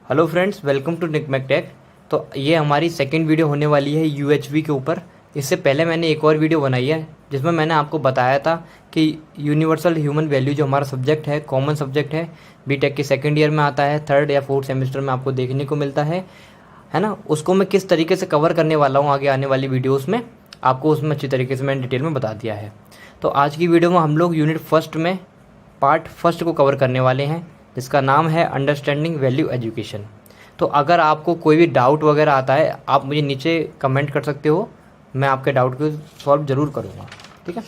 Hello friends, welcome to Nikmac tech. तो ये हमारी सेकंड वीडियो होने वाली है यूएचवी के ऊपर। इससे पहले मैंने एक और वीडियो बनाई है जिसमें मैंने आपको बताया था कि यूनिवर्सल ह्यूमन वैल्यू जो हमारा सब्जेक्ट है, कॉमन सब्जेक्ट है, बीटेक के सेकंड ईयर में आता है, थर्ड या फोर्थ सेमेस्टर में आपको देखने को मिलता है ना। उसको मैं किस तरीके से कवर करने वाला हूँ आगे आने वाली वीडियोज़ में, आपको उसमें अच्छी तरीके से मैंने डिटेल में बता दिया है। तो आज की वीडियो में हम लोग यूनिट फर्स्ट में पार्ट फर्स्ट को कवर करने वाले हैं, जिसका नाम है अंडरस्टैंडिंग वैल्यू एजुकेशन। तो अगर आपको कोई भी डाउट वगैरह आता है, आप मुझे नीचे कमेंट कर सकते हो, मैं आपके डाउट को सॉल्व ज़रूर करूँगा। ठीक है,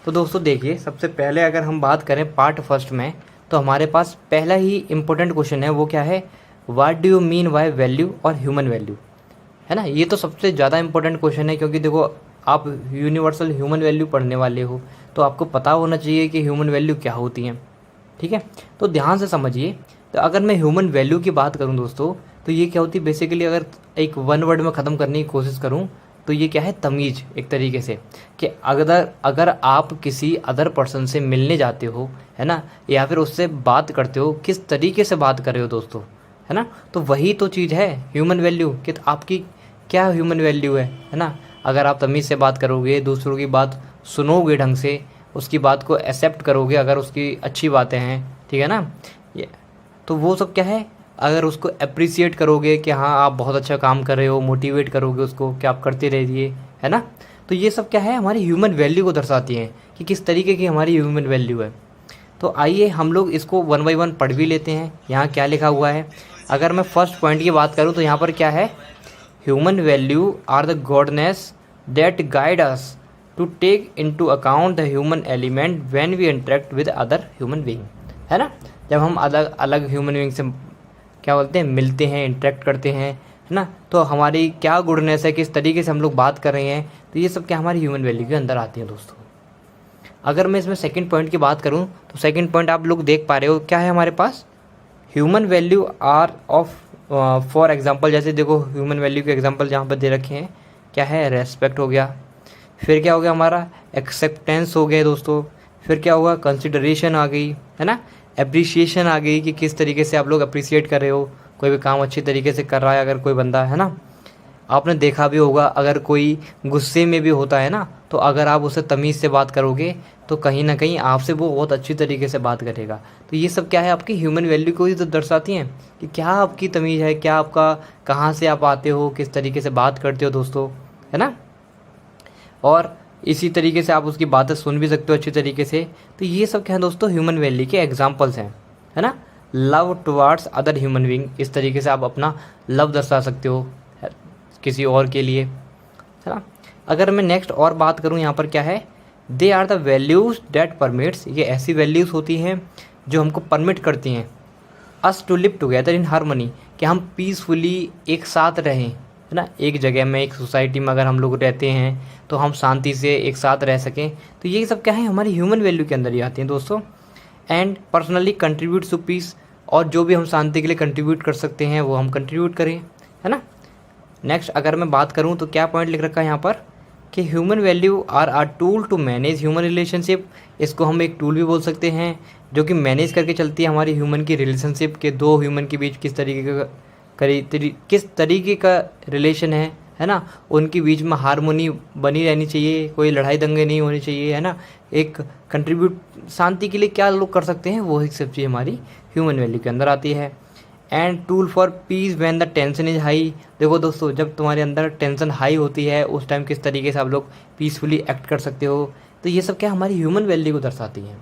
तो दोस्तों देखिए, सबसे पहले अगर हम बात करें पार्ट फर्स्ट में, तो हमारे पास पहला ही इम्पोर्टेंट क्वेश्चन है, वो क्या है, what do you mean by value और ह्यूमन वैल्यू, है ना। ये तो सबसे ज़्यादा इंपॉर्टेंट क्वेश्चन है, क्योंकि देखो आप यूनिवर्सल ह्यूमन वैल्यू पढ़ने वाले हो, तो आपको पता होना चाहिए कि ह्यूमन वैल्यू क्या होती हैं। ठीक है, तो ध्यान से समझिए। तो अगर मैं ह्यूमन वैल्यू की बात करूं दोस्तों, तो ये क्या होती है बेसिकली, अगर एक वन वर्ड में ख़त्म करने की कोशिश करूं तो ये क्या है, तमीज़ एक तरीके से, कि अगर आप किसी अदर पर्सन से मिलने जाते हो, है ना, या फिर उससे बात करते हो, किस तरीके से बात कर रहे हो दोस्तों, है ना। तो वही तो चीज़ है ह्यूमन वैल्यू, कि आपकी क्या ह्यूमन वैल्यू है ना। अगर आप तमीज़ से बात करोगे, दूसरों की बात सुनोगे ढंग से, उसकी बात को एक्सेप्ट करोगे अगर उसकी अच्छी बातें हैं, ठीक है ना, ये तो वो सब क्या है, अगर उसको अप्रिसिएट करोगे कि हाँ आप बहुत अच्छा काम कर रहे हो, मोटिवेट करोगे उसको कि आप करते रहिए, है ना। तो ये सब क्या है, हमारी ह्यूमन वैल्यू को दर्शाती हैं कि किस तरीके की हमारी ह्यूमन वैल्यू है। तो आइए हम लोग इसको वन बाई वन पढ़ भी लेते हैं। यहाँ क्या लिखा हुआ है, अगर मैं फर्स्ट पॉइंट की बात करूँ तो यहाँ पर क्या है, human value are the goodness that guide us to take into account the human element when we interact with other human being, है ना। जब हम अलग अलग ह्यूमन बीइंग से क्या बोलते हैं, मिलते हैं, इंटरेक्ट करते हैं, है ना, तो हमारी क्या गुडनेस है, किस तरीके से हम लोग बात कर रहे हैं, तो ये सब क्या हमारी ह्यूमन वैल्यू के अंदर आती है दोस्तों। अगर मैं इसमें सेकंड पॉइंट की बात करूं, तो सेकंड पॉइंट आप लोग देख पा रहे हो क्या है हमारे पास, human value are of, for example, जैसे देखो ह्यूमन वैल्यू के एग्जांपल जहाँ पर दे रखे हैं, क्या है, रेस्पेक्ट हो गया, फिर क्या हो गया हमारा, एक्सेप्टेंस हो गया दोस्तों, फिर क्या होगा, कंसिडरेशन आ गई, है ना, एप्रिसिएशन आ गई कि किस तरीके से आप लोग अप्रिसिएट कर रहे हो, कोई भी काम अच्छी तरीके से कर रहा है अगर कोई बंदा, है ना। आपने देखा भी होगा, अगर कोई गुस्से में भी होता है ना, तो अगर आप उससे तमीज़ से बात करोगे तो कहीं ना कहीं आपसे वो बहुत अच्छी तरीके से बात करेगा। तो ये सब क्या है, आपकी ह्यूमन वैल्यू को ही तो दर्शाती हैं कि क्या आपकी तमीज़ है, क्या आपका, कहाँ से आप आते हो, किस तरीके से बात करते हो दोस्तों, है ना। और इसी तरीके से आप उसकी बातें सुन भी सकते हो अच्छी तरीके से। तो ये सब क्या है दोस्तों, ह्यूमन वैल्यू के एग्जाम्पल्स हैं, है ना। Love towards other human being, इस तरीके से आप अपना लव दर्शा सकते हो किसी और के लिए, है ना। अगर मैं नेक्स्ट और बात करूँ, यहाँ पर क्या है, they are the values that permits, ये ऐसी वैल्यूज़ होती हैं जो हमको परमिट करती हैं us to live together in harmony, कि हम पीसफुली एक साथ रहें, है ना। एक जगह में, एक सोसाइटी में अगर हम लोग रहते हैं तो हम शांति से एक साथ रह सकें। तो ये सब क्या है, हमारी ह्यूमन वैल्यू के अंदर ही आती हैं दोस्तों। And personally contribute to peace, और जो भी हम शांति के लिए कंट्रीब्यूट कर सकते हैं वो हम कंट्रीब्यूट करें, है ना। नेक्स्ट अगर मैं बात करूँ तो क्या पॉइंट लिख रखा है यहाँ पर, कि human value are are tool to manage human relationship, इसको हम एक टूल भी बोल सकते हैं जो कि मैनेज करके चलती है हमारी ह्यूमन की रिलेशनशिप, के दो ह्यूमन के बीच किस तरीके का रिलेशन है ना, उनके बीच में हारमोनी बनी रहनी चाहिए, कोई लड़ाई दंगे नहीं होनी चाहिए, है ना। एक कंट्रीब्यूट शांति के लिए क्या लोग कर सकते हैं, वो एक सब चीज़ हमारी ह्यूमन वैल्यू के अंदर आती है। And tool for piece when the tension is high, देखो दोस्तों, जब तुम्हारे अंदर टेंशन हाई होती है उस टाइम किस तरीके से आप लोग पीसफुली एक्ट कर सकते हो। तो ये सब क्या हमारी ह्यूमन वैल्यू को दर्शाती हैं।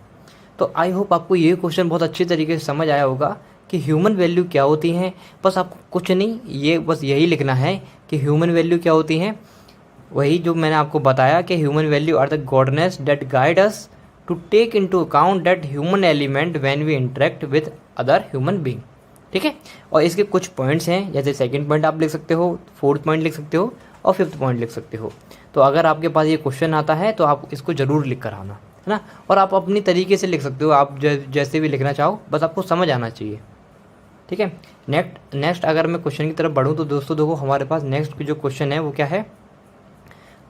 तो आई होप आपको ये क्वेश्चन बहुत अच्छी तरीके से समझ आया होगा कि ह्यूमन वैल्यू क्या होती हैं। बस आपको कुछ नहीं, ये बस यही लिखना है कि ह्यूमन वैल्यू क्या होती हैं, वही जो मैंने आपको बताया कि human value are the goodness that guide us to take into account that human element when we interact with other human being. ठीक है, और इसके कुछ पॉइंट्स हैं, जैसे सेकंड पॉइंट आप लिख सकते हो, फोर्थ पॉइंट लिख सकते हो, और फिफ्थ पॉइंट लिख सकते हो। तो अगर आपके पास ये क्वेश्चन आता है तो आप इसको ज़रूर लिख कर आना, है ना। और आप अपनी तरीके से लिख सकते हो, आप जैसे भी लिखना चाहो, बस आपको समझ आना चाहिए। ठीक है, नेक्स्ट अगर मैं क्वेश्चन की तरफ बढ़ूँ तो दोस्तों देखो, हमारे पास नेक्स्ट जो क्वेश्चन है वो क्या है,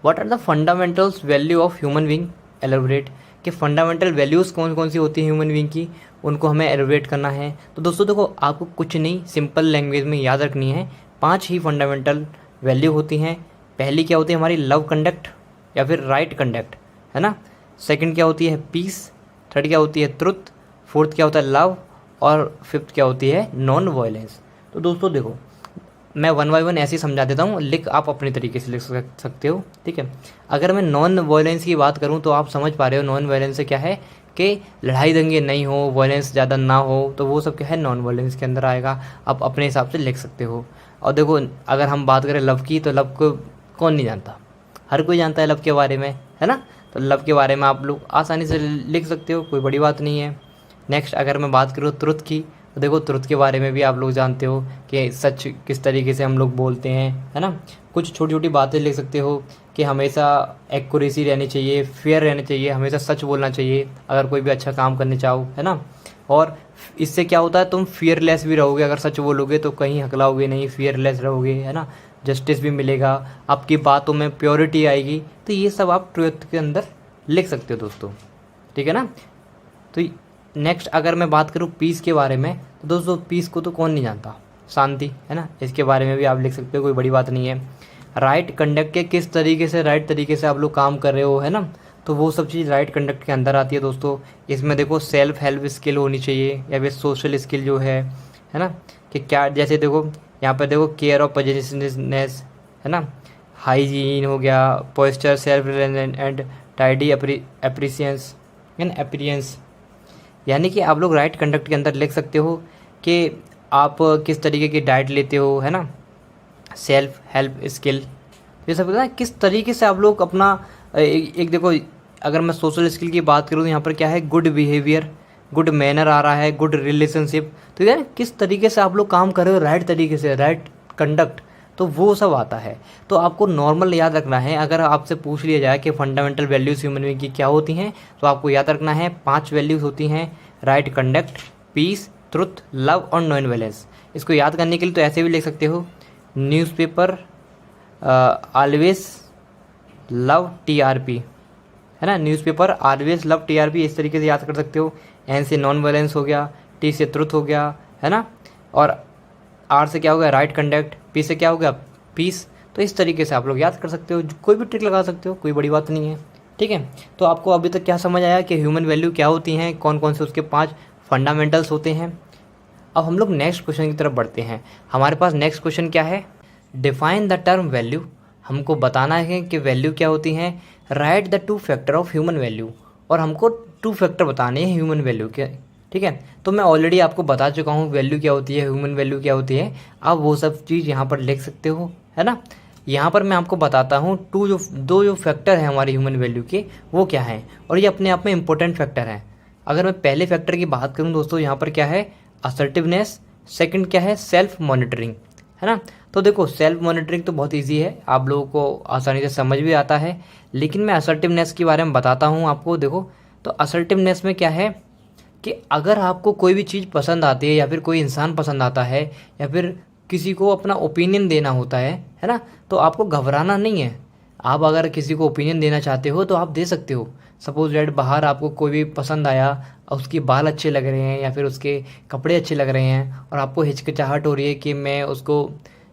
what are the fundamentals value of human being elaborate, कि फंडामेंटल वैल्यूज़ कौन कौन सी होती हैं ह्यूमन बीइंग की, उनको हमें एलिब्रेट करना है। तो दोस्तों देखो, आपको कुछ नहीं, सिंपल लैंग्वेज में याद रखनी है, 5 ही फंडामेंटल वैल्यू होती हैं। पहली क्या होती है हमारी, लव कंडक्ट या फिर राइट कंडक्ट, है ना। सेकंड क्या होती है, पीस। थर्ड क्या होती है, ट्रुथ। फोर्थ क्या होता है, लव। और फिफ्थ क्या होती है, नॉन वायलेंस। तो दोस्तों देखो, मैं वन बाय वन ऐसे ही समझा देता हूँ, लिख आप अपने तरीके से लिख सकते हो, ठीक है। अगर मैं नॉन वायलेंस की बात करूँ तो आप समझ पा रहे हो नॉन वायलेंस से क्या है, कि लड़ाई दंगे नहीं हो, वायलेंस ज़्यादा ना हो, तो वो सब क्या है, नॉन वायलेंस के अंदर आएगा। आप अपने हिसाब से लिख सकते हो। और देखो, अगर हम बात करें लव की, तो लव को कौन नहीं जानता, हर कोई जानता है लव के बारे में, है ना। तो लव के बारे में आप लोग आसानी से लिख सकते हो, कोई बड़ी बात नहीं है। नेक्स्ट अगर मैं बात करूँ ट्रुथ की, तो देखो ट्रुथ के बारे में भी आप लोग जानते हो कि सच किस तरीके से हम लोग बोलते हैं, है ना। कुछ छोटी छोटी बातें लिख सकते हो कि हमेशा एक्यूरेसी रहनी चाहिए, फेयर रहना चाहिए, हमेशा सच बोलना चाहिए अगर कोई भी अच्छा काम करने चाहो, है ना। और इससे क्या होता है, तुम फियरलेस भी रहोगे, अगर सच बोलोगे तो कहीं हकलाओगे नहीं, फियरलेस रहोगे, है ना। जस्टिस भी मिलेगा, आपकी बातों में प्योरिटी आएगी। तो ये सब आप ट्रुथ के अंदर लिख सकते हो दोस्तों, ठीक है ना। तो नेक्स्ट अगर मैं बात करूँ पीस के बारे में, तो दोस्तों पीस को तो कौन नहीं जानता, शांति, है ना, इसके बारे में भी आप लिख सकते हो, कोई बड़ी बात नहीं है। राइट कंडक्ट के किस तरीके से, राइट तरीके से आप लोग काम कर रहे हो, है ना, तो वो सब चीज़ राइट कंडक्ट के अंदर आती है दोस्तों। इसमें देखो सेल्फ हेल्प स्किल होनी चाहिए, या फिर सोशल स्किल जो है ना, कि क्या, जैसे देखो यहाँ पर देखो केयर ऑफ पॉजिटिवनेस, है ना, हाइजीन हो गया, पोस्चर, सेल्फ एंड टाइडी एप्रिसियंस एंड अपीयरेंस। यानी कि आप लोग राइट कंडक्ट के अंदर लिख सकते हो कि आप किस तरीके की डाइट लेते हो, है ना, सेल्फ हेल्प स्किल, ये सब ना किस तरीके से आप लोग अपना एक देखो, अगर मैं सोशल स्किल की बात करूँ तो यहाँ पर क्या है, गुड बिहेवियर, गुड मैनर आ रहा है, गुड रिलेशनशिप। तो यार किस तरीके से आप लोग काम कर रहे हो राइट तरीके से, राइट कंडक्ट, तो वो सब आता है। तो आपको नॉर्मल याद रखना है, अगर आपसे पूछ लिया जाए कि फंडामेंटल वैल्यूज़ ह्यूमन बीइंग की क्या होती हैं, तो आपको याद रखना है 5 वैल्यूज़ होती हैं, right conduct, peace, truth, love और नॉन वायलेंस। इसको याद करने के लिए तो ऐसे भी लिख सकते हो, न्यूज़पेपर ऑलवेज लव TRP, है ना, न्यूज़पेपर ऑलवेज लव TRP, इस तरीके से याद कर सकते हो। N से नॉन वायलेंस हो गया, T से ट्रुथ हो गया, है ना, और R से क्या हो गया, राइट कंडक्ट, P से क्या हो गया, पीस। तो इस तरीके से आप लोग याद कर सकते हो, कोई भी ट्रिक लगा सकते हो, कोई बड़ी बात नहीं है, ठीक है। तो आपको अभी तक क्या समझ आया कि ह्यूमन वैल्यू क्या होती हैं, कौन कौन से उसके 5 फंडामेंटल्स होते हैं। अब हम लोग नेक्स्ट क्वेश्चन की तरफ बढ़ते हैं। हमारे पास नेक्स्ट क्वेश्चन क्या है, डिफाइन द टर्म वैल्यू। हमको बताना है कि वैल्यू क्या होती हैं, right the 2 factor of human value, और हमको 2 फैक्टर बताने हैं ह्यूमन वैल्यू के, ठीक है। तो मैं ऑलरेडी आपको बता चुका हूँ वैल्यू क्या होती है, ह्यूमन वैल्यू क्या होती है, आप वो सब चीज़ यहाँ पर लिख सकते हो, है ना। यहाँ पर मैं आपको बताता हूँ दो जो फैक्टर हैं हमारे ह्यूमन वैल्यू के, वो क्या हैं, और ये अपने आप में इंपॉर्टेंट फैक्टर हैं। अगर मैं पहले फैक्टर की बात करूँ दोस्तों, यहाँ पर क्या है, असर्टिवनेस। सेकंड क्या है, सेल्फ मॉनिटरिंग, है ना। तो देखो सेल्फ मॉनिटरिंग तो बहुत इजी है, आप लोगों को आसानी से समझ भी आता है, लेकिन मैं असर्टिवनेस के बारे में बताता हूँ आपको। देखो तो असर्टिवनेस में क्या है कि अगर आपको कोई भी चीज़ पसंद आती है, या फिर कोई इंसान पसंद आता है, या फिर किसी को अपना ओपिनियन देना होता है ना, तो आपको घबराना नहीं है। आप अगर किसी को ओपिनियन देना चाहते हो तो आप दे सकते हो। सपोज डेट बाहर आपको कोई भी पसंद आया, और उसके बाल अच्छे लग रहे हैं या फिर उसके कपड़े अच्छे लग रहे हैं, और आपको हिचकिचाहट हो रही है कि मैं उसको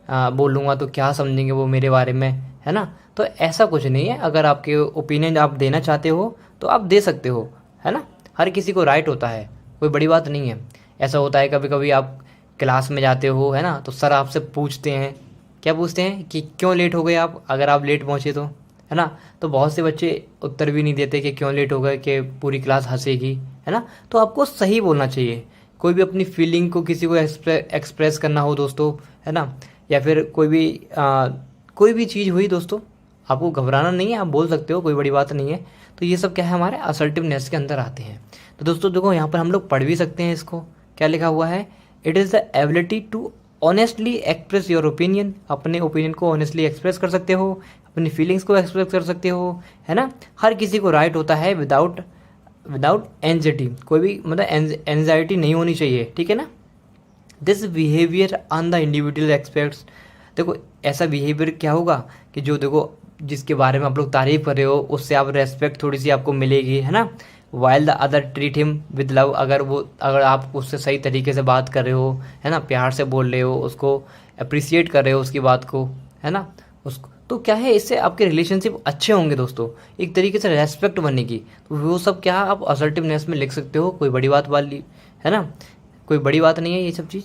बोलूँगा तो क्या समझेंगे वो मेरे बारे में, है ना। तो ऐसा कुछ नहीं है, अगर आपके ओपिनियन आप देना चाहते हो तो आप दे सकते हो, है ना। हर किसी को राइट होता है, कोई बड़ी बात नहीं है। ऐसा होता है कभी कभी आप क्लास में जाते हो, है ना, तो सर आपसे पूछते हैं, क्या पूछते हैं कि क्यों लेट हो गए आप, अगर आप लेट पहुँचे तो, है ना। तो बहुत से बच्चे उत्तर भी नहीं देते कि क्यों लेट हो गए, कि पूरी क्लास हंसेगी, है ना। तो आपको सही बोलना चाहिए, कोई भी अपनी फीलिंग को किसी को एक्सप्रेस करना हो दोस्तों, है ना, या फिर कोई भी चीज़ हुई दोस्तों, आपको घबराना नहीं है, आप बोल सकते हो, कोई बड़ी बात नहीं है। तो ये सब क्या है, हमारे असर्टिवनेस के अंदर आते हैं। तो दोस्तों देखो यहाँ पर हम लोग पढ़ भी सकते हैं इसको, क्या लिखा हुआ है, it is the ability to honestly express your opinion. अपने ओपिनियन को ऑनेस्टली एक्सप्रेस कर सकते हो, अपनी फीलिंग्स को एक्सप्रेस कर सकते हो, है ना। हर किसी को राइट होता है विदाउट एंजाइटी, कोई भी मतलब एंजाइटी नहीं होनी चाहिए, ठीक है ना। This behaviour on the individual aspects. देखो ऐसा बिहेवियर क्या होगा कि जो देखो जिसके बारे में आप लोग तारीफ कर रहे हो, उससे आप रेस्पेक्ट थोड़ी सी आपको मिलेगी, है ना। While the other treat him with love, अगर आप उससे सही तरीके से बात कर रहे हो, है ना, प्यार से बोल रहे हो, उसको अप्रिसिएट कर रहे हो उसकी बात को, है ना, उसको, तो क्या है, इससे आपके रिलेशनशिप अच्छे होंगे दोस्तों, एक तरीके से रेस्पेक्ट बनेगी। तो वो सब क्या आप असर्टिवनेस में लिख सकते हो, कोई बड़ी बात वाली, है ना, कोई बड़ी बात नहीं है ये सब चीज़,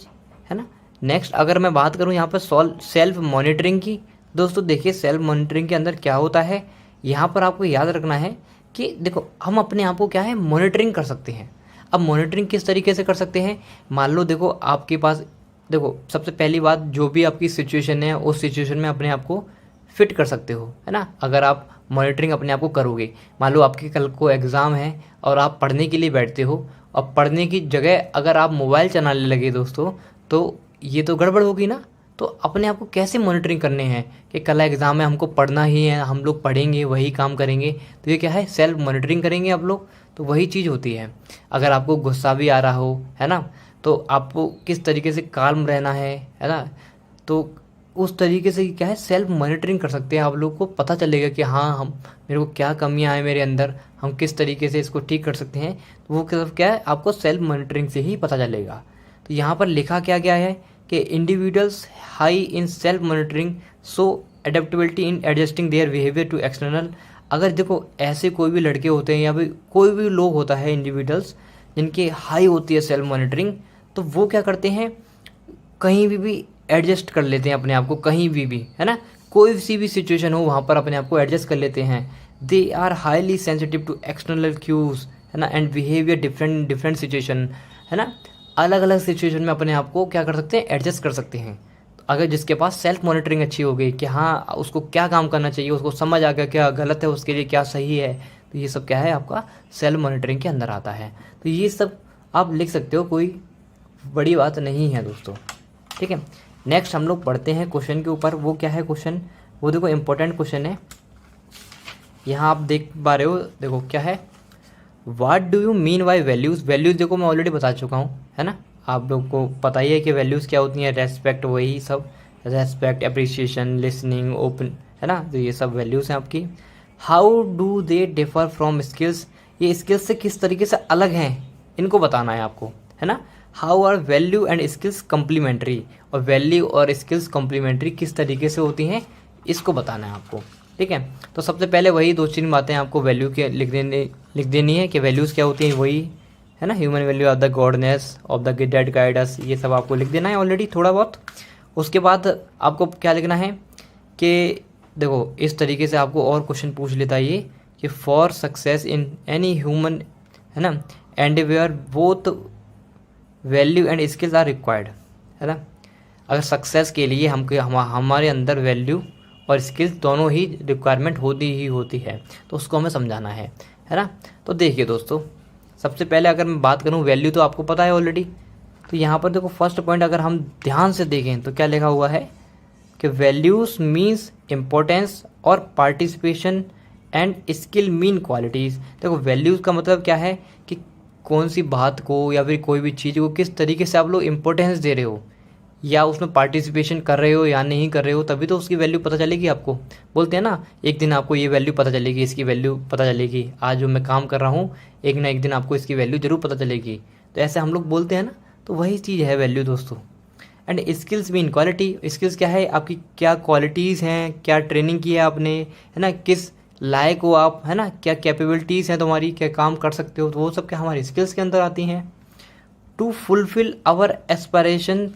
है ना। नेक्स्ट अगर मैं बात करूँ यहाँ पर सेल्फ मॉनिटरिंग की, दोस्तों देखिए सेल्फ मॉनिटरिंग के अंदर क्या होता है, यहाँ पर आपको याद रखना है कि देखो हम अपने आप को क्या है मॉनिटरिंग कर सकते हैं। अब मॉनिटरिंग किस तरीके से कर सकते हैं, मान लो देखो आपके पास, देखो सबसे पहली बात जो भी आपकी सिचुएशन है उस सिचुएशन में अपने आप को फिट कर सकते हो, है ना। अगर आप मॉनिटरिंग अपने आप को करोगे, मान लो आपके कल को एग्ज़ाम है और आप पढ़ने के लिए बैठते हो और पढ़ने की जगह अगर आप मोबाइल चलाने लगे दोस्तों, तो ये तो गड़बड़ होगी ना। तो अपने आप को कैसे मॉनिटरिंग करने हैं कि कल एग्ज़ाम में हमको पढ़ना ही है, हम लोग पढ़ेंगे वही काम करेंगे, तो ये क्या है सेल्फ मॉनिटरिंग करेंगे आप लोग। तो वही चीज़ होती है, अगर आपको गुस्सा भी आ रहा हो, है ना, तो आपको किस तरीके से काल्म रहना है ना, तो उस तरीके से क्या है सेल्फ मॉनिटरिंग कर सकते हैं। आप लोग को पता चलेगा कि हाँ हम मेरे को क्या कमियां हैं मेरे अंदर, हम किस तरीके से इसको ठीक कर सकते हैं, तो वो क्या है आपको सेल्फ मॉनिटरिंग से ही पता चलेगा। तो यहाँ पर लिखा क्या गया है कि individuals high in self monitoring show adaptability in adjusting their behaviour to external. अगर देखो ऐसे कोई भी लड़के होते हैं या फिर कोई भी लोग होता है इंडिविजुअल्स जिनकी हाई होती है सेल्फ मॉनिटरिंग, तो वो क्या करते हैं कहीं भी एडजस्ट कर लेते हैं अपने आप को, कहीं भी, है ना, कोई सी भी सिचुएशन हो वहाँ पर अपने आप को एडजस्ट कर लेते हैं। They are highly sensitive to external cues, है ना, एंड बिहेवियर डिफरेंट सिचुएशन, है ना, अलग अलग सिचुएशन में अपने आप को क्या कर सकते हैं एडजस्ट कर सकते हैं। तो अगर जिसके पास सेल्फ मॉनिटरिंग अच्छी हो गई कि हाँ उसको क्या काम करना चाहिए, उसको समझ आ गया क्या गलत है उसके लिए क्या सही है, तो ये सब क्या है आपका सेल्फ मॉनिटरिंग के अंदर आता है। तो ये सब आप लिख सकते हो, कोई बड़ी बात नहीं है दोस्तों, ठीक है। नेक्स्ट हम लोग पढ़ते हैं क्वेश्चन के ऊपर। वो क्या है क्वेश्चन, वो देखो इंपॉर्टेंट क्वेश्चन है, यहाँ आप देख पा रहे हो, देखो क्या है, what do you mean bye values. Values देखो मैं ऑलरेडी बता चुका हूँ, है ना, आप लोग को पता ही है कि वैल्यूज़ क्या होती हैं, रेस्पेक्ट, वही सब रेस्पेक्ट, अप्रिसिएशन, लिसनिंग, ओपन, है ना, तो ये सब वैल्यूज़ हैं आपकी। How do they differ from skills, ये स्किल्स से किस तरीके से अलग हैं इनको बताना है आपको, है ना। How are value and skills complementary, और वैल्यू और स्किल्स कम्प्लीमेंट्री किस तरीके से होती हैं इसको बताना है आपको, ठीक है। तो सबसे पहले वही दो तीन बातें आपको वैल्यू के लिख देनी है कि वैल्यूज़ क्या होती हैं, वही है ना, human value of the goodness of the dead guides, ये सब आपको लिख देना है ऑलरेडी थोड़ा बहुत। उसके बाद आपको क्या लिखना है कि देखो इस तरीके से आपको और क्वेश्चन पूछ लेता है ये कि for success in any human, है ना, endeavour both value and skills are required, है ना। अगर सक्सेस के लिए हमारे अंदर वैल्यू और स्किल्स दोनों ही रिक्वायरमेंट होती है, तो उसको हमें समझाना है ना। तो देखिए दोस्तों, सबसे पहले अगर मैं बात करूं वैल्यू तो आपको पता है ऑलरेडी, तो यहाँ पर देखो फर्स्ट पॉइंट अगर हम ध्यान से देखें तो क्या लिखा हुआ है कि वैल्यूज़ मीन्स इम्पोर्टेंस और participation and skill mean qualities. देखो वैल्यूज़ का मतलब क्या है कि कौन सी बात को या फिर कोई भी चीज़ को किस तरीके से आप लोग इम्पोर्टेंस दे रहे हो या उसमें पार्टिसिपेशन कर रहे हो या नहीं कर रहे हो, तभी तो उसकी वैल्यू पता चलेगी आपको। बोलते हैं ना एक दिन आपको ये वैल्यू पता चलेगी, इसकी वैल्यू पता चलेगी, आज जो मैं काम कर रहा हूँ एक ना एक दिन आपको इसकी वैल्यू ज़रूर पता चलेगी, तो ऐसे हम लोग बोलते हैं ना, तो वही चीज़ है वैल्यू दोस्तों। And skills mean quality, skills क्या है आपकी क्या क्वालिटीज़ हैं, क्या ट्रेनिंग की है आपने, है ना, किस लायक हो आप, है ना, क्या कैपेबिलिटीज़ हैं तुम्हारी, क्या काम कर सकते हो, तो वो सब क्या हमारी स्किल्स के अंदर आती हैं। To fulfil our aspiration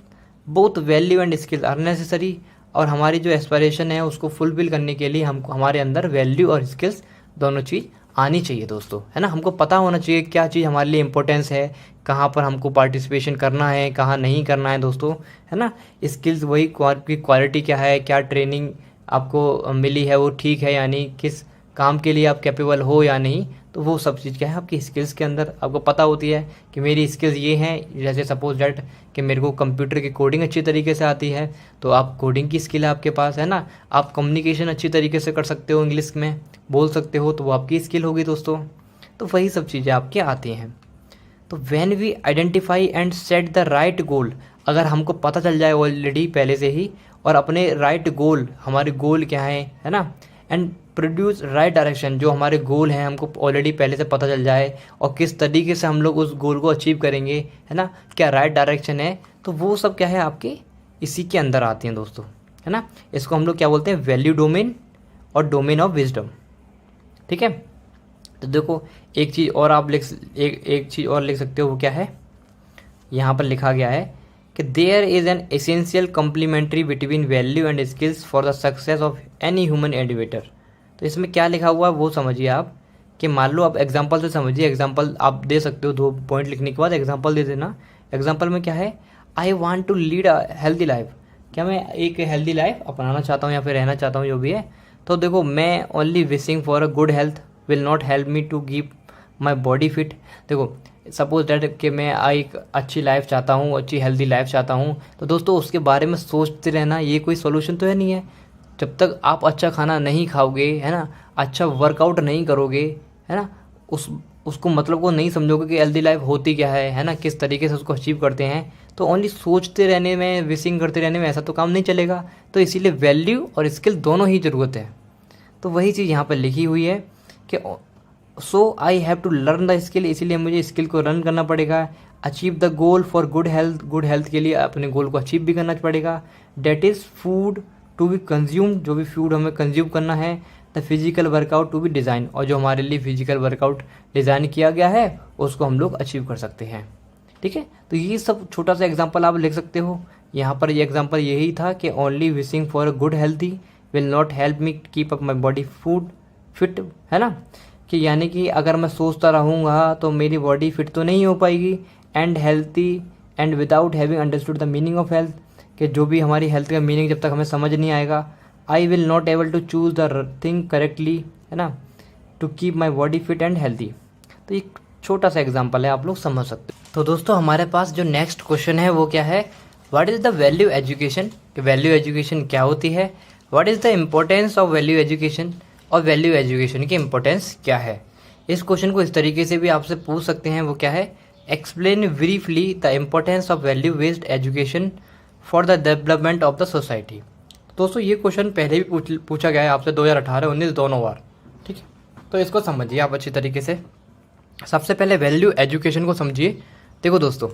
both value and skills are necessary, और हमारी जो एस्पायरेशन है उसको फुलफिल करने के लिए हमको हमारे अंदर वैल्यू और स्किल्स दोनों चीज़ आनी चाहिए दोस्तों, है ना। हमको पता होना चाहिए क्या चीज़ हमारे लिए इंपॉर्टेंस है, कहाँ पर हमको पार्टिसिपेशन करना है, कहाँ नहीं करना है दोस्तों, है ना। स्किल्स वही क्वालिटी क्या है, क्या ट्रेनिंग आपको मिली है वो ठीक है, यानी किस काम के लिए आप कैपेबल हो या नहीं, तो वो सब चीज़ क्या है आपकी स्किल्स के अंदर आपको पता होती है कि मेरी स्किल्स ये हैं। जैसे सपोज डैट कि मेरे को कंप्यूटर की कोडिंग अच्छी तरीके से आती है, तो आप कोडिंग की स्किल है आपके पास, है ना। आप कम्युनिकेशन अच्छी तरीके से कर सकते हो, इंग्लिश में बोल सकते हो, तो वो आपकी स्किल होगी दोस्तों। तो वही सब चीज़ें आपके आती हैं। तो when we identify and set the right goal, अगर हमको पता चल जाए ऑलरेडी पहले से ही और अपने राइट गोल, हमारे गोल क्या है ना, एंड प्रोड्यूस राइट डायरेक्शन, जो हमारे गोल हैं हमको ऑलरेडी पहले से पता चल जाए और किस तरीके से हम लोग उस गोल को अचीव करेंगे, है ना, क्या राइट डायरेक्शन है, तो वो सब क्या है आपके इसी के अंदर आते हैं दोस्तों, है ना। इसको हम लोग क्या बोलते हैं, वैल्यू डोमेन और डोमेन ऑफ विजडम, ठीक है। तो देखो एक चीज़ और आप एक चीज़ और लिख सकते हो, वो क्या है, यहाँ पर लिखा गया है कि there is an essential complementary between value and skills for the success of any human endeavour. तो इसमें क्या लिखा हुआ है वो समझिए आप, कि मान लो आप एग्जांपल से समझिए, एग्जांपल आप दे सकते हो, 2 पॉइंट लिखने के बाद एग्जांपल दे देना। एग्जांपल में क्या है, I want to lead a healthy life, क्या मैं एक हेल्दी लाइफ अपनाना चाहता हूँ या फिर रहना चाहता हूँ, जो भी है। तो देखो मैं only wishing for a good health will not help me to keep my body fit. देखो सपोज दैट कि मैं एक अच्छी लाइफ चाहता हूँ, अच्छी हेल्दी लाइफ चाहता हूँ, तो दोस्तों उसके बारे में सोचते रहना ये कोई सोल्यूशन तो है नहीं है। जब तक आप अच्छा खाना नहीं खाओगे, है ना, अच्छा वर्कआउट नहीं करोगे, है ना, उसको मतलब को नहीं समझोगे कि हेल्दी लाइफ होती क्या है ना, किस तरीके से उसको अचीव करते हैं, तो ओनली सोचते रहने में, विशिंग करते रहने में ऐसा तो काम नहीं चलेगा। तो इसीलिए वैल्यू और स्किल दोनों ही ज़रूरत है। तो वही चीज़ यहाँ पर लिखी हुई है कि so I have to learn the skill, इसीलिए मुझे स्किल को रन करना पड़ेगा। Achieve the goal for good health के लिए अपने गोल को अचीव भी करना पड़ेगा। That is food to be consume, जो भी फूड हमें कंज्यूम करना है। The physical workout to be design, और जो हमारे लिए फिजिकल वर्कआउट डिज़ाइन किया गया है उसको हम लोग अचीव कर सकते हैं, ठीक है। तो ये सब छोटा सा एग्जाम्पल आप लिख सकते हो। यहाँ पर ये एग्जाम्पल यही था कि only wishing for a good healthy will not help me keep up my body food fit, है ना, कि यानी कि अगर मैं सोचता रहूँगा तो मेरी बॉडी फिट तो नहीं हो पाएगी। And healthy and without having understood the meaning of health, कि जो भी हमारी हेल्थ का मीनिंग जब तक हमें समझ नहीं आएगा, I will not able to choose the thing correctly, है ना, to keep my body fit and healthy. तो एक छोटा सा एग्जाम्पल है, आप लोग समझ सकते हो। तो दोस्तों हमारे पास जो नेक्स्ट क्वेश्चन है वो क्या है, what is the value education, कि वैल्यू एजुकेशन क्या होती है, what is the importance of value education, और वैल्यू एजुकेशन की इम्पोर्टेंस क्या है। इस क्वेश्चन को इस तरीके से भी आपसे पूछ सकते हैं, वो क्या है, explain briefly the importance of value based education for the development of the society. दोस्तों ये क्वेश्चन पहले भी पूछा गया है आपसे 2018-19 दोनों बार, ठीक है। तो इसको समझिए आप अच्छी तरीके से। सबसे पहले वैल्यू एजुकेशन को समझिए। देखो दोस्तों,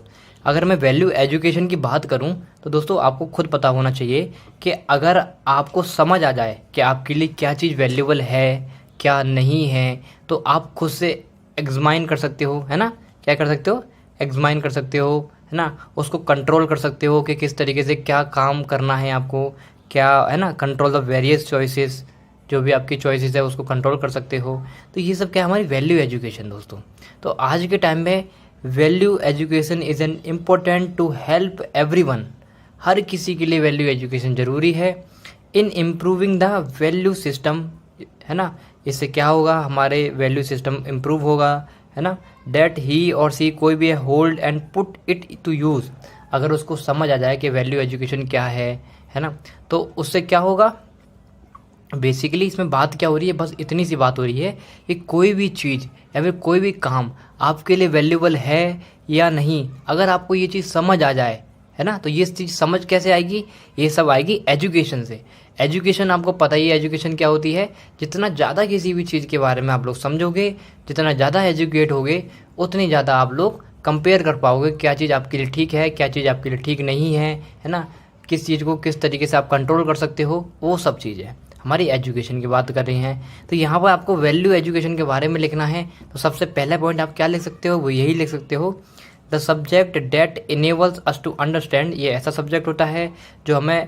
अगर मैं वैल्यू एजुकेशन की बात करूं तो दोस्तों आपको खुद पता होना चाहिए कि अगर आपको समझ आ जाए कि आपके लिए क्या चीज़ वैल्यूबल है क्या नहीं है, तो आप खुद से एग्जामाइन कर सकते हो, है ना, क्या कर सकते हो, एग्जामाइन कर सकते हो, है ना, उसको कंट्रोल कर सकते हो कि किस तरीके से क्या काम करना है आपको, क्या, है ना, कंट्रोल द वेरियस चॉइसेस, जो भी आपकी चॉइसेस है उसको कंट्रोल कर सकते हो। तो ये सब क्या है, हमारी वैल्यू एजुकेशन दोस्तों। तो आज के टाइम में value education is an important to help everyone, हर किसी के लिए वैल्यू एजुकेशन ज़रूरी है। In improving the value system, है ना, इससे क्या होगा, हमारे वैल्यू सिस्टम इम्प्रूव होगा, है ना। डेट ही और सी, कोई भी hold and put it to use, अगर उसको समझ आ जाए कि वैल्यू एजुकेशन क्या है ना, तो उससे क्या होगा, बेसिकली इसमें बात क्या हो रही है, बस इतनी सी बात हो रही है कि कोई भी चीज़ या फिर कोई भी काम आपके लिए वैल्यूबल है या नहीं, अगर आपको ये चीज़ समझ आ जाए, है ना, तो ये चीज़ समझ कैसे आएगी, ये सब आएगी एजुकेशन से। एजुकेशन आपको पता ही है एजुकेशन क्या होती है, जितना ज़्यादा किसी भी चीज़ के बारे में आप लोग समझोगे, जितना ज़्यादा एजुकेट होगे, उतनी ज़्यादा आप लोग कंपेयर कर पाओगे क्या चीज़ आपके लिए ठीक है, क्या चीज़ आपके लिए ठीक नहीं है ना, किस चीज़ को किस तरीके से आप कंट्रोल कर सकते हो, वो सब चीज़ है हमारी एजुकेशन की बात कर रही हैं। तो यहाँ पर आपको वैल्यू एजुकेशन के बारे में लिखना है, तो सबसे पहला पॉइंट आप क्या लिख सकते हो, वो यही लिख सकते हो, the subject that enables us to understand. ये ऐसा सब्जेक्ट होता है जो हमें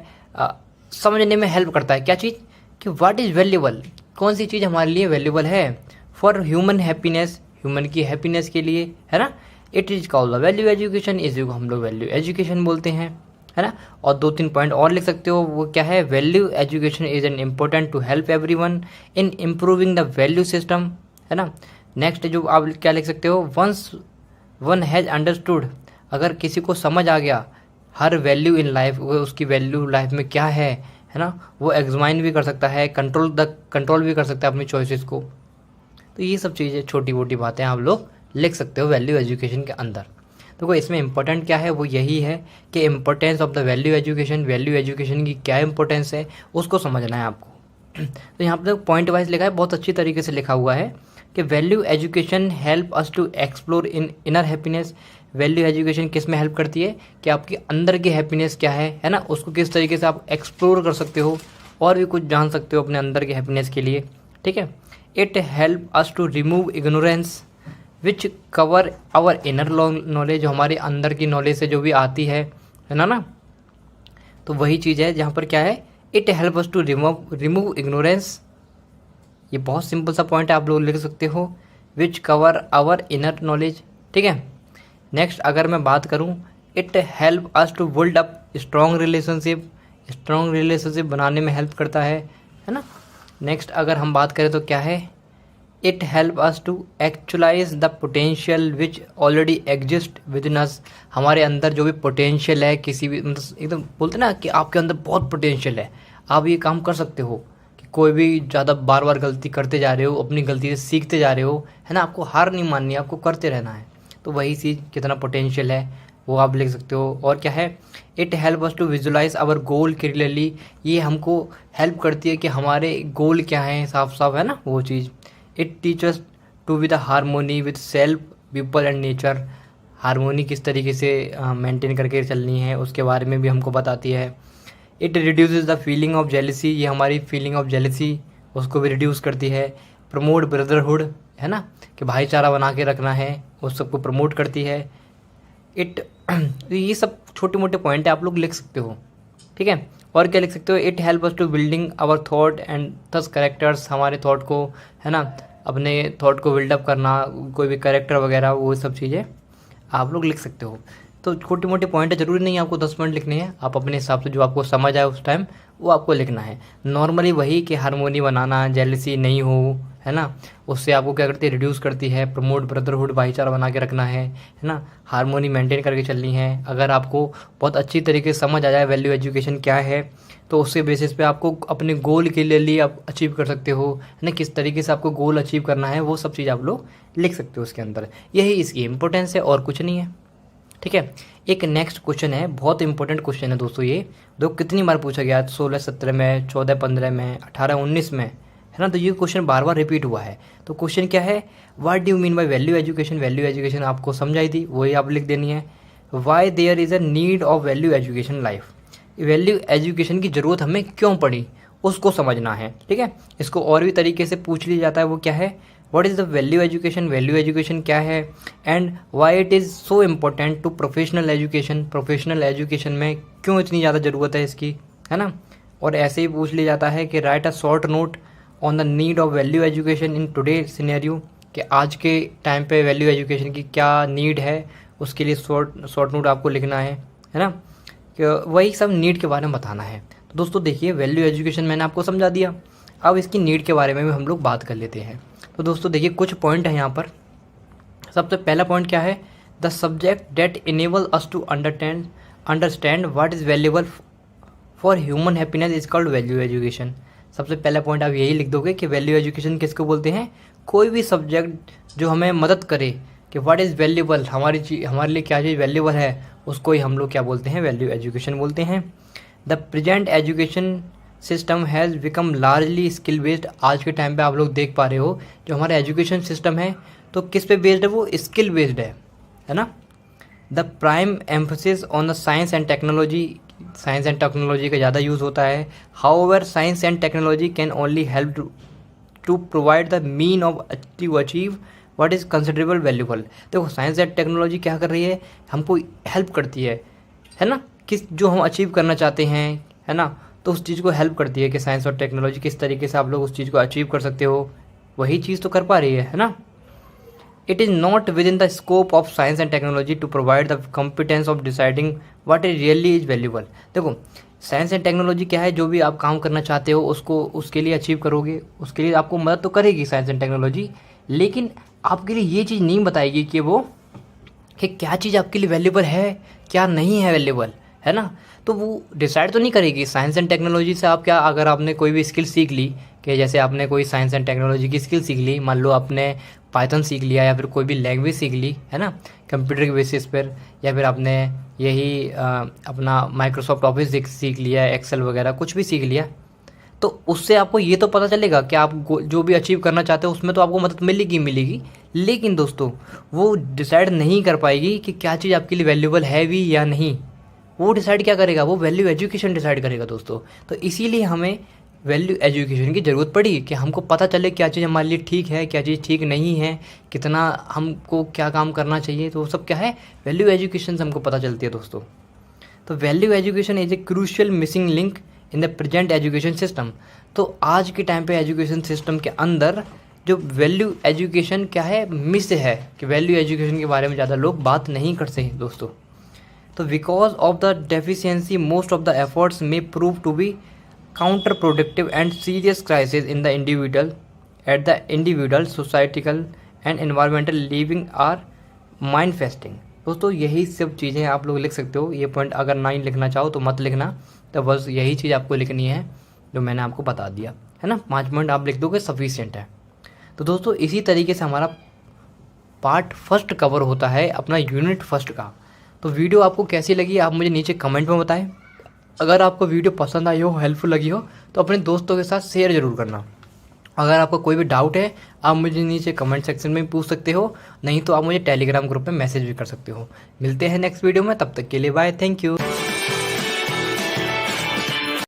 समझने में हेल्प करता है, क्या चीज़, कि व्हाट इज़ वैल्यूबल, कौन सी चीज़ हमारे लिए वैल्यूबल है, फॉर ह्यूमन हैप्पीनेस, ह्यूमन की हैप्पीनेस के लिए, है ना। It is called the value education, इसी को हम लोग वैल्यू एजुकेशन बोलते हैं, है ना। और 2-3 पॉइंट और लिख सकते हो, वो क्या है, value education is an important to help everyone in improving the value system, है ना। नेक्स्ट जो आप क्या लिख सकते हो, वंस वन हैज़ अंडरस्टूड, अगर किसी को समझ आ गया हर वैल्यू इन लाइफ, उसकी वैल्यू लाइफ में क्या है ना, वो एग्जामाइन भी कर सकता है, कंट्रोल भी कर सकता है अपनी चॉइसेस को। तो ये सब चीज़ें छोटी मोटी बातें आप लोग लिख सकते हो वैल्यू एजुकेशन के अंदर। तो इसमें इंपॉर्टेंट क्या है, वो यही है कि importance of the value education की क्या इंपॉर्टेंस है उसको समझना है आपको, तो यहाँ पर पॉइंट वाइज लिखा है, बहुत अच्छी तरीके से लिखा हुआ है कि value education help us to explore in inner happiness. Value education किस में हेल्प करती है कि आपकी अंदर की हैप्पीनेस क्या है ना, उसको किस तरीके से आप एक्सप्लोर कर सकते हो और भी कुछ जान सकते हो अपने अंदर की हैप्पीनेस के लिए, ठीक है। It help us to remove ignorance which cover our inner knowledge, हमारे अंदर की नॉलेज से जो भी आती है ना, तो वही चीज़ है जहाँ पर क्या है, it help us to remove ignorance. ये बहुत सिंपल सा पॉइंट है, आप लोग लिख सकते हो, which cover our inner knowledge, ठीक है। नेक्स्ट अगर मैं बात करूँ, it help us to build up strong relationship बनाने में हेल्प करता है ना। नेक्स्ट अगर हम बात करें तो क्या है, it help us to actualise the potential which already exist within us. हमारे अंदर जो भी पोटेंशियल है, किसी भी मतलब एकदम बोलते ना कि आपके अंदर बहुत पोटेंशियल है, आप ये काम कर सकते हो कि कोई भी ज़्यादा बार बार गलती करते जा रहे हो, अपनी गलती से सीखते जा रहे हो, है ना, आपको हार नहीं माननी है, आपको करते रहना है। तो वही चीज़ कितना पोटेंशियल है वो आप लिख सकते हो। और क्या है, it help us to visualise our goal clearly. ये हमको हेल्प करती है कि हमारे गोल क्या हैं साफ साफ, है ना वो चीज़। It teachers to be the harmony with self, people and nature. Harmony किस तरीके से मेंटेन करके चलनी है उसके बारे में भी हमको बताती है। It reduces the feeling of jealousy, ये हमारी फीलिंग ऑफ जेलसी उसको भी रिड्यूस करती है। प्रमोट ब्रदरहुड, है ना, कि भाईचारा बना के रखना है, उस सबको प्रमोट करती है। इट ये सब छोटे मोटे पॉइंट है, आप लोग लिख सकते हो, ठीक है। और क्या लिख सकते हो, it help us to building our thought and thus characters, हमारे थॉट को, है ना, अपने थॉट को बिल्डअप करना, कोई भी करेक्टर वगैरह वो सब चीज़ें आप लोग लिख सकते हो। तो छोटे मोटे पॉइंट है, ज़रूरी नहीं है आपको 10 पॉइंट लिखने हैं, आप अपने हिसाब से जो आपको समझ आए उस टाइम वो आपको लिखना है। नॉर्मली वही कि हारमोनी बनाना, जेलसी नहीं हो, है ना, उससे आपको क्या करती है, रिड्यूस करती है। प्रमोट ब्रदरहुड, भाईचारा बना के रखना है ना, हारमोनी मेंटेन करके चलनी है। अगर आपको बहुत अच्छी तरीके से समझ आ जाए वैल्यू एजुकेशन क्या है, तो उसके बेसिस पे आपको अपने गोल के लिए आप अचीव कर सकते हो, है ना, किस तरीके से आपको गोल अचीव करना है वो सब चीज़ आप लोग लिख सकते हो उसके अंदर। यही इसकी इम्पोर्टेंस है और कुछ नहीं है, ठीक है। एक नेक्स्ट क्वेश्चन है, बहुत इंपॉर्टेंट क्वेश्चन है दोस्तों, ये दो कितनी बार पूछा गया, 16-17 में, 14-15 में, 18-19 में, है ना, तो ये क्वेश्चन बार बार रिपीट हुआ है। तो क्वेश्चन क्या है, what do you mean by value education. Value education आपको समझाई थी, वही आप लिख देनी है। Why there is a need of value education life, value education की ज़रूरत हमें क्यों पड़ी उसको समझना है, ठीक है। इसको और भी तरीके से पूछ लिया जाता है, वो क्या है, what is the value education, value education क्या है, and why it is so important to professional education, professional education में क्यों इतनी ज़्यादा ज़रूरत है इसकी, है ना। और ऐसे ही पूछ लिया जाता है कि right a short note on the need of value education in today scenario, कि आज के टाइम पे वैल्यू एजुकेशन की क्या नीड है, उसके लिए शॉर्ट नोट आपको लिखना है ना, कि वही सब नीड के बारे में बताना है। तो दोस्तों देखिए, वैल्यू एजुकेशन मैंने आपको समझा दिया, अब इसकी नीड के बारे में भी हम लोग बात कर लेते हैं। तो दोस्तों देखिए, कुछ पॉइंट है यहाँ पर। सबसे पहला पॉइंट क्या है, the subject that enable us to understand what is valuable for human happiness is called value education. सबसे पहला पॉइंट आप यही लिख दोगे कि वैल्यू एजुकेशन किसको बोलते हैं, कोई भी सब्जेक्ट जो हमें मदद करे कि व्हाट इज़ वैल्यूएबल, हमारे लिए क्या चीज़ वैल्यूएबल है, उसको ही हम लोग क्या बोलते हैं, वैल्यू एजुकेशन बोलते हैं। The present education system has become largely skill based. आज के टाइम पे आप लोग देख पा रहे हो जो हमारा एजुकेशन सिस्टम है तो किस पे बेस्ड है, वो स्किल बेस्ड है ना। The prime emphasis on the science and technology, science and technology का ज़्यादा यूज़ होता है। However science and technology can only help to provide the mean of to achieve what is considerable valuable. देखो, science and technology क्या कर रही है, हमको हेल्प करती है ना, किस जो हम अचीव करना चाहते हैं, है ना, तो उस चीज़ को हेल्प करती है कि साइंस और टेक्नोलॉजी किस तरीके से आप लोग उस चीज़ को अचीव कर सकते हो, वही चीज़ तो कर पा रही है ना। It is not within the scope of science and technology to provide the competence of deciding what is really is valuable. देखो, साइंस एंड टेक्नोलॉजी क्या है, जो भी आप काम करना चाहते हो उसको उसके लिए अचीव करोगे, उसके लिए आपको मदद तो करेगी साइंस एंड टेक्नोलॉजी, लेकिन आपके लिए ये चीज़ नहीं बताएगी कि वो कि क्या चीज़ आपके लिए वैल्यूबल है, क्या नहीं है वैल्यूबल, है ना। तो वो डिसाइड तो नहीं करेगी। साइंस एंड टेक्नोलॉजी से आप क्या, अगर आपने कोई भी स्किल सीख ली, कि जैसे आपने कोई साइंस एंड टेक्नोलॉजी की स्किल सीख ली, मान लो आपने पाइथन सीख लिया या फिर कोई भी लैंग्वेज सीख ली, है ना, कंप्यूटर के बेसिस पर, या फिर आपने यही अपना माइक्रोसॉफ्ट ऑफिस सीख लिया, एक्सेल वगैरह कुछ भी सीख लिया, तो उससे आपको ये तो पता चलेगा कि आप जो भी अचीव करना चाहते हो उसमें तो आपको मदद मिलेगी मिलेगी, लेकिन दोस्तों वो डिसाइड नहीं कर पाएगी कि क्या चीज़ आपके लिए वैल्यूएबल है भी या नहीं। वो डिसाइड क्या करेगा, वो वैल्यू एजुकेशन डिसाइड करेगा दोस्तों। तो इसीलिए हमें वैल्यू एजुकेशन की ज़रूरत पड़ी कि हमको पता चले क्या चीज़ हमारे लिए ठीक है, क्या चीज़ ठीक नहीं है, कितना हमको क्या काम करना चाहिए। तो वो सब क्या है, वैल्यू एजुकेशन से हमको पता चलती है दोस्तों। तो value education is a crucial missing link in the present education system. तो आज के टाइम पे एजुकेशन सिस्टम के अंदर जो वैल्यू एजुकेशन क्या है, मिस है, कि वैल्यू एजुकेशन के बारे में ज़्यादा लोग बात नहीं करते हैं दोस्तों। तो because of the deficiency most of the efforts में prove to be counterproductive and serious crisis in the individual at the individual societal and environmental living are manifesting. दोस्तों यही सब चीज़ें आप लोग लिख सकते हो। ये पॉइंट अगर नहीं लिखना चाहो तो मत लिखना, तो बस यही चीज़ आपको लिखनी है जो मैंने आपको बता दिया है ना। 5 पॉइंट आप लिख दोगे सफिशिएंट है। तो दोस्तों इसी तरीके से हमारा पार्ट फर्स्ट कवर होता है अपना यूनिट फर्स्ट का। तो वीडियो आपको कैसी लगी आप मुझे नीचे कमेंट में बताएं। अगर आपको वीडियो पसंद आई हो, हेल्पफुल लगी हो, तो अपने दोस्तों के साथ शेयर ज़रूर करना। अगर आपको कोई भी डाउट है आप मुझे नीचे कमेंट सेक्शन में पूछ सकते हो, नहीं तो आप मुझे टेलीग्राम ग्रुप में मैसेज भी कर सकते हो। मिलते हैं नेक्स्ट वीडियो में, तब तक के लिए बाय, थैंक यू।